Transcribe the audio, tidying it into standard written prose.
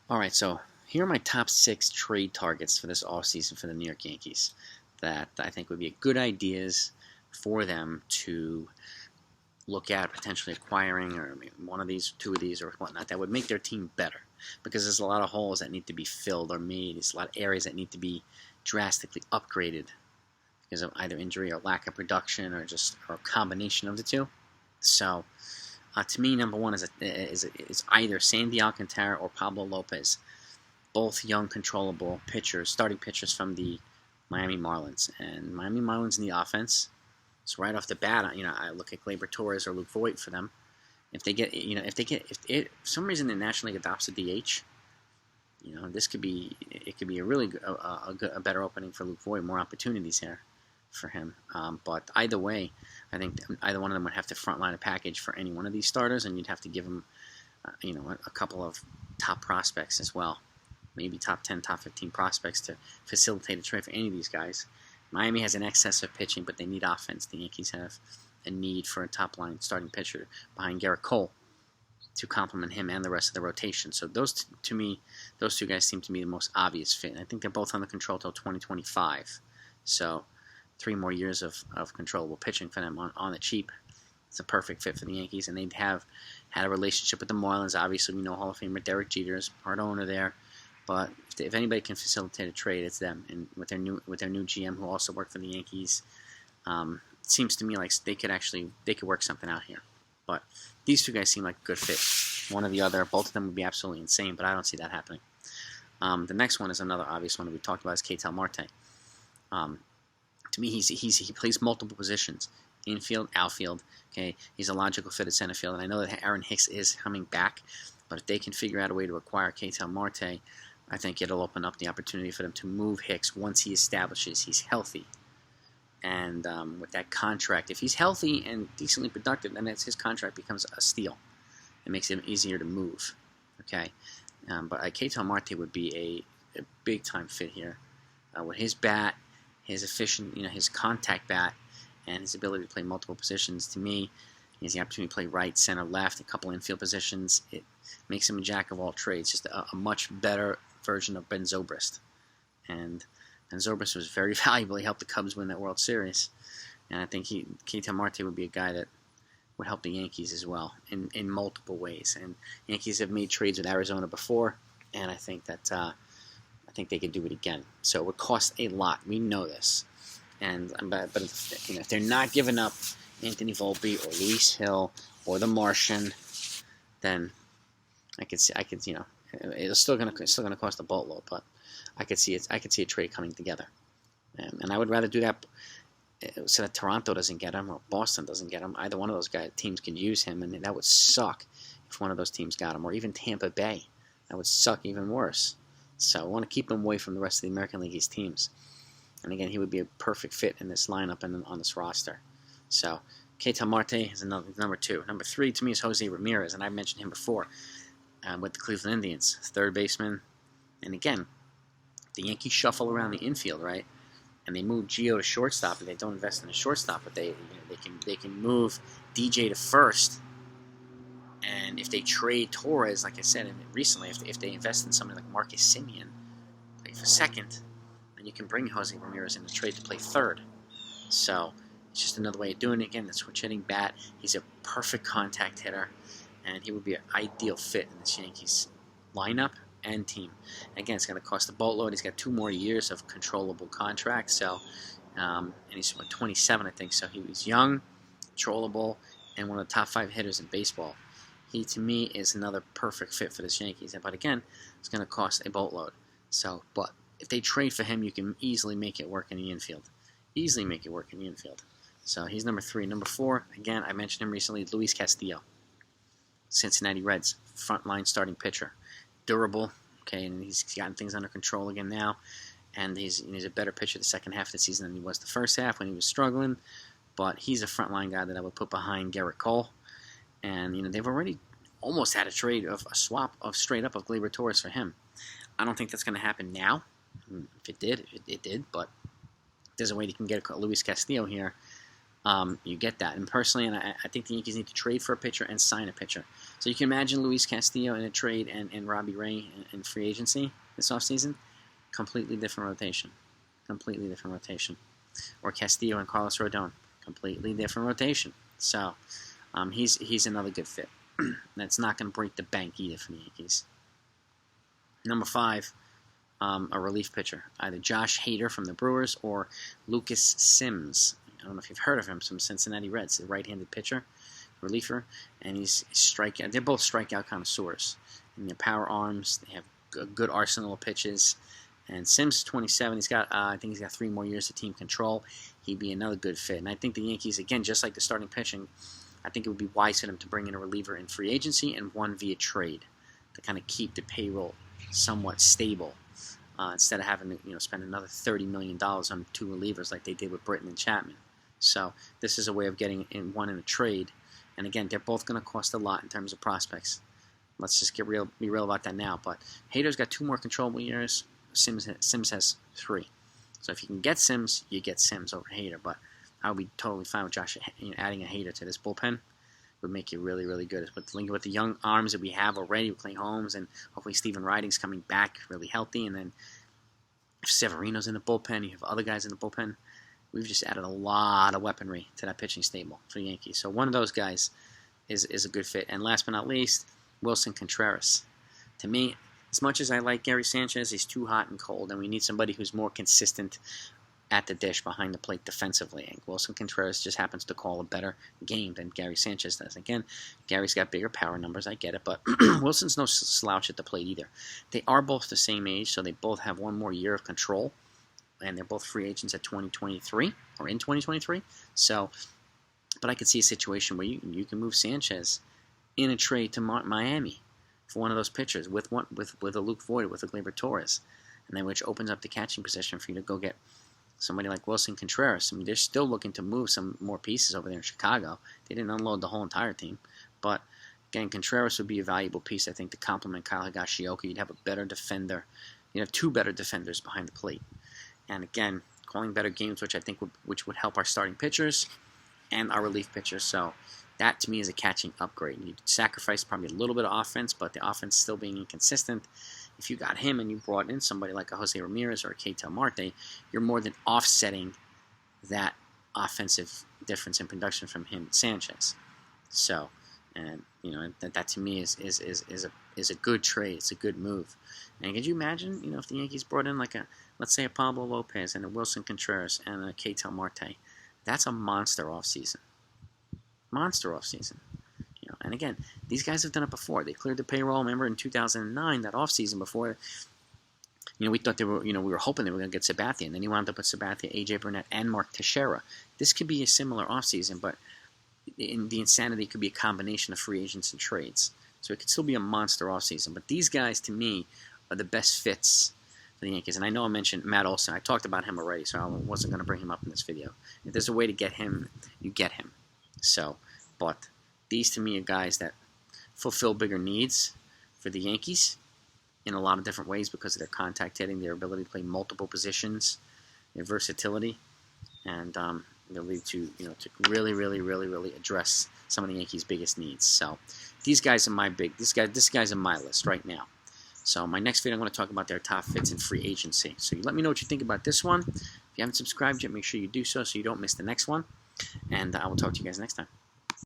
Alright, so here are my top 6 trade targets for this offseason for the New York Yankees that I think would be good ideas for them to look at potentially acquiring, or one of these, two of these, or whatnot, that would make their team better. Because there's a lot of holes that need to be filled or made. There's a lot of areas that need to be drastically upgraded because of either injury or lack of production or a combination of the two. So, to me, number one is either Sandy Alcantara or Pablo Lopez, both young, controllable pitchers, starting pitchers from the Miami Marlins. And Miami Marlins in the offense, so right off the bat, I look at Gleyber Torres or Luke Voit for them. If for some reason the National League adopts a DH, it could be a really good, a better opening for Luke Voit, more opportunities here for him. But either way, I think either one of them would have to frontline a package for any one of these starters, and you'd have to give them, a couple of top prospects as well, maybe top 10, top 15 prospects to facilitate a trade for any of these guys. Miami has an excess of pitching, but they need offense. The Yankees have a need for a top-line starting pitcher behind Garrett Cole to complement him and the rest of the rotation. So those two guys seem to me the most obvious fit. And I think they're both under control till 2025. So 3 more years of controllable pitching for them on the cheap. It's a perfect fit for the Yankees, and they'd have had a relationship with the Marlins. Obviously, we know Hall of Famer Derek Jeter is part owner there. But if anybody can facilitate a trade, it's them. And with their new GM, who also worked for the Yankees, it seems to me like they could work something out here. But these two guys seem like a good fit. One or the other, both of them would be absolutely insane, but I don't see that happening. The next one is another obvious one that we talked about, is Ktal Marte. To me, he plays multiple positions: infield, outfield. Okay, he's a logical fit at center field, and I know that Aaron Hicks is coming back, but if they can figure out a way to acquire Ktal Marte, I think it'll open up the opportunity for them to move Hicks once he establishes he's healthy. And with that contract, if he's healthy and decently productive, then his contract becomes a steal. It makes it easier to move. Okay, but Ktal Marte would be a big-time fit here. With his bat, his efficient, his contact bat, and his ability to play multiple positions, to me, he has the opportunity to play right, center, left, a couple infield positions. It makes him a jack of all trades, just a much better version of Ben Zobrist. And Zobrist was very valuable. He helped the Cubs win that World Series. And I think Ktal Marte would be a guy that would help the Yankees as well in multiple ways. And Yankees have made trades with Arizona before, and I think that they could do it again. So it would cost a lot. We know this. But if they're not giving up Anthony Volpe or Luis Hill or the Martian, then I could it's still gonna cost a boatload, but I could see a trade coming together, and I would rather do that so that Toronto doesn't get him or Boston doesn't get him. Either one of those teams can use him, and that would suck if one of those teams got him, or even Tampa Bay. That would suck even worse. So I want to keep him away from the rest of the American League East teams. And again, he would be a perfect fit in this lineup and on this roster. So Ktal Marte is number 2. Number 3 to me is Jose Ramirez, and I mentioned him before. With the Cleveland Indians, third baseman. And again, the Yankees shuffle around the infield, right? And they move Gio to shortstop, and they don't invest in a shortstop, but they can move DJ to first. And if they trade Torres, like I said recently, if they invest in somebody like Marcus Semien, play for second, then you can bring Jose Ramirez in the trade to play third. So it's just another way of doing it. Again, the switch hitting bat. He's a perfect contact hitter. And he would be an ideal fit in this Yankees lineup and team. Again, it's going to cost a boatload. He's got 2 more years of controllable contract. So, and he's 27, I think. So he was young, controllable, and one of the top 5 hitters in baseball. He, to me, is another perfect fit for this Yankees. But again, it's going to cost a boatload. So, but if they trade for him, you can easily make it work in the infield. Easily make it work in the infield. So he's number 3. Number 4, again, I mentioned him recently, Luis Castillo. Cincinnati Reds, frontline starting pitcher. Durable, okay, and he's gotten things under control again now. And he's a better pitcher the second half of the season than he was the first half when he was struggling. But he's a frontline guy that I would put behind Garrett Cole. And, they've already almost had a swap of straight up of Gleyber Torres for him. I don't think that's going to happen now. If it did, it did. But there's a way you can get Luis Castillo here you get that. And personally, and I think the Yankees need to trade for a pitcher and sign a pitcher. So you can imagine Luis Castillo in a trade and Robbie Ray in free agency this offseason. Completely different rotation. Completely different rotation. Or Castillo and Carlos Rodon. Completely different rotation. So he's another good fit. That's not going to break the bank either for the Yankees. Number 5, a relief pitcher. Either Josh Hader from the Brewers or Lucas Sims. I don't know if you've heard of him, some Cincinnati Reds, a right-handed pitcher, reliever, and he's strikeout. They're both strikeout connoisseurs. In their power arms, they have a good arsenal of pitches. And Sims is 27. He's got, I think he's got 3 more years of team control. He'd be another good fit. And I think the Yankees, again, just like the starting pitching, I think it would be wise for them to bring in a reliever in free agency and one via trade to kind of keep the payroll somewhat stable. Instead of having to spend another $30 million on 2 relievers like they did with Britton and Chapman. So this is a way of getting one in a trade. And again, they're both going to cost a lot in terms of prospects. Let's just be real about that now. But Hader's got 2 more controllable years. Sims has 3. So if you can get Sims, you get Sims over Hader. But I would be totally fine with Josh adding a Hader to this bullpen. Would make you really, really good. But linking with the young arms that we have already with Clay Holmes and hopefully Stephen Riding's coming back really healthy. And then if Severino's in the bullpen, you have other guys in the bullpen. We've just added a lot of weaponry to that pitching stable for the Yankees. So one of those guys is a good fit. And last but not least, Wilson Contreras. To me, as much as I like Gary Sanchez, he's too hot and cold, and we need somebody who's more consistent at the dish behind the plate defensively. And Wilson Contreras just happens to call a better game than Gary Sanchez does. Again, Gary's got bigger power numbers, I get it, but Wilson's no slouch at the plate either. They are both the same age, so they both have 1 more year of control. And they're both free agents at 2023 or in 2023. So, but I could see a situation where you can move Sanchez in a trade to Miami for one of those pitchers with a Luke Voit, with a Gleyber Torres, and then which opens up the catching position for you to go get somebody like Wilson Contreras. I mean, they're still looking to move some more pieces over there in Chicago. They didn't unload the whole entire team, but again, Contreras would be a valuable piece, I think, to complement Kyle Higashioka. You'd have a better defender. You'd have 2 better defenders behind the plate. And again, calling better games, which I think would help our starting pitchers and our relief pitchers. So that to me is a catching upgrade. You sacrifice probably a little bit of offense, but the offense still being inconsistent. If you got him and you brought in somebody like a Jose Ramirez or a Ktal Marte, you're more than offsetting that offensive difference in production from him and Sanchez. So, and that to me is a good trade. It's a good move. And could you imagine, if the Yankees brought in let's say a Pablo Lopez and a Wilson Contreras and a Ktal Marte? That's a monster offseason. Monster offseason. And again, these guys have done it before. They cleared the payroll. Remember in 2009, that offseason before, we thought we were hoping they were going to get Sabathia, and then he wound up with Sabathia, AJ Burnett, and Mark Teixeira. This could be a similar offseason, but in the insanity could be a combination of free agents and trades. So it could still be a monster offseason. But these guys, to me, are the best fits for the Yankees. And I know I mentioned Matt Olson. I talked about him already, so I wasn't going to bring him up in this video. If there's a way to get him, you get him. So, but these to me are guys that fulfill bigger needs for the Yankees in a lot of different ways because of their contact hitting, their ability to play multiple positions, their versatility, and the ability to to really address some of the Yankees' biggest needs. So these guys are this guy's on my list right now. So my next video, I'm going to talk about their top fits in free agency. So you let me know what you think about this one. If you haven't subscribed yet, make sure you do so you don't miss the next one. And I will talk to you guys next time.